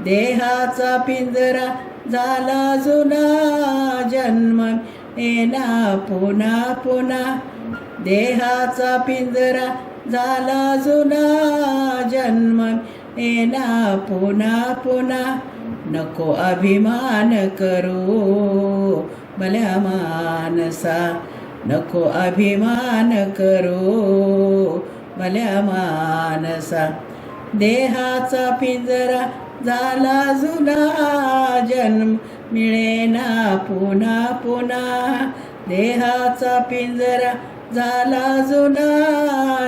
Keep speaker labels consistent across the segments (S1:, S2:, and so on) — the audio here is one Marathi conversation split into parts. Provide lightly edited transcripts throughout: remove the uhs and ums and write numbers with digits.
S1: देहाचा पिंजरा झाला जुना, जन्म येना पुन्हा पुन्हा. देहाचा पिंजरा झाला जुना, जन्म येना पुन्हा पुन्हा. नको अभिमान करू भल्या मानसा, नको अभिमान करू भल्या मानसा. देहाचा पिंजरा झाला जुना, जन्म मिळेना पुन्हा पुन्हा. देहाचा पिंजरा झाला जुना,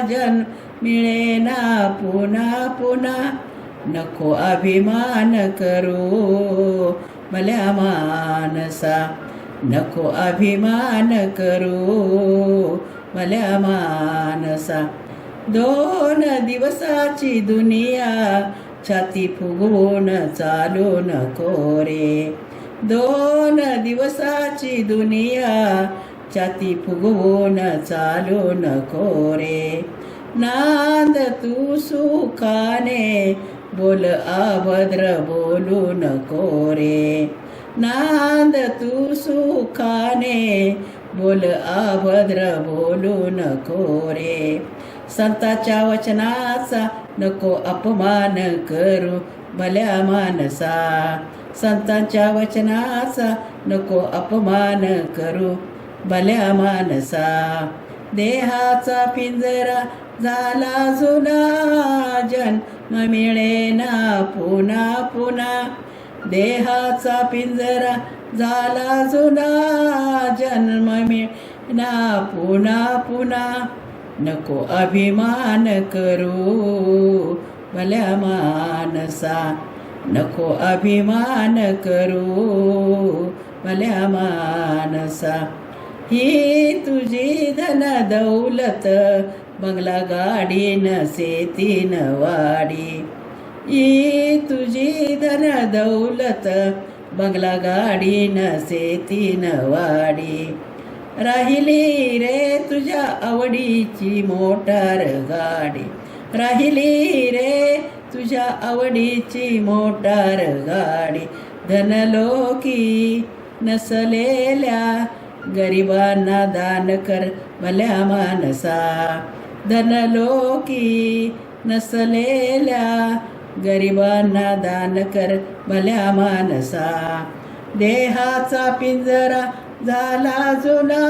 S1: जन्म मिळेना पुन्हा पुन्हा. नको अभिमान करू भल्या मानसा, नको अभिमान करू भल्या मानसा. 2 दिवसाची दुनिया छाती फुगवून चालू नको रे. 2 दिवसाची दुनिया छाती फुगवून चालू नको रे. नांद तू सुखाने बोल, अभद्र बोलू नको रे. नांद तू सुखाने बोल, अभद्र बोलू नको रे. संताच्या वचनाचा नको अपमान करू भल्या मानसा, संतांच्या वचनाचा नको अपमान करू भल्या मानसा. देहाचा पिंजरा झाला जुना, जन्म मिळेना पुन्हा पुन्हा. देहाचा पिंजरा झाला जुना, जन्म मिळेना पुन्हा पुन्हा. नको अभिमान करू भल्या मानसा, नको अभिमान करू भल्या मानसा. ही तुझी धन दौलत, बंगला गाडी नसे तीन वाडी. ही तुझी धन दौलत, बंगला गाडी नसे तीन वाडी. राहिली रे तुझ्या आवडीची मोटार गाडी, राहिली रे तुझ्या आवडीची मोटार गाडी. धनलोकी नसलेल्या गरिबांना दान कर भल्या मानसा, धनलोकी नसलेल्या गरिबांना दान कर भल्या मानसा. देहाचा पिंजरा झाला जुना,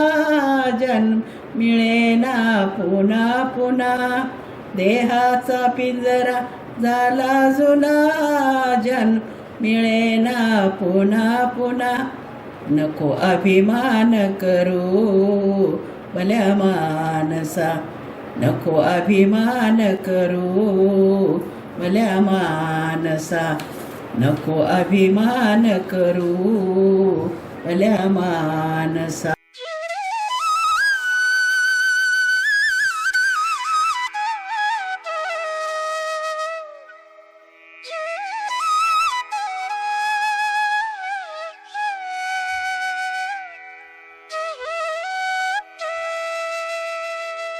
S1: जन्म मिळेना पुन्हा पुन्हा. देहाचा पिंजरा झाला जुना, जन्म मिळेना पुन्हा पुन्हा. नको अभिमान करू भल्या मानसा, नको अभिमान करू भल्या मानसा, नको अभिमान करू भल्या मानसा.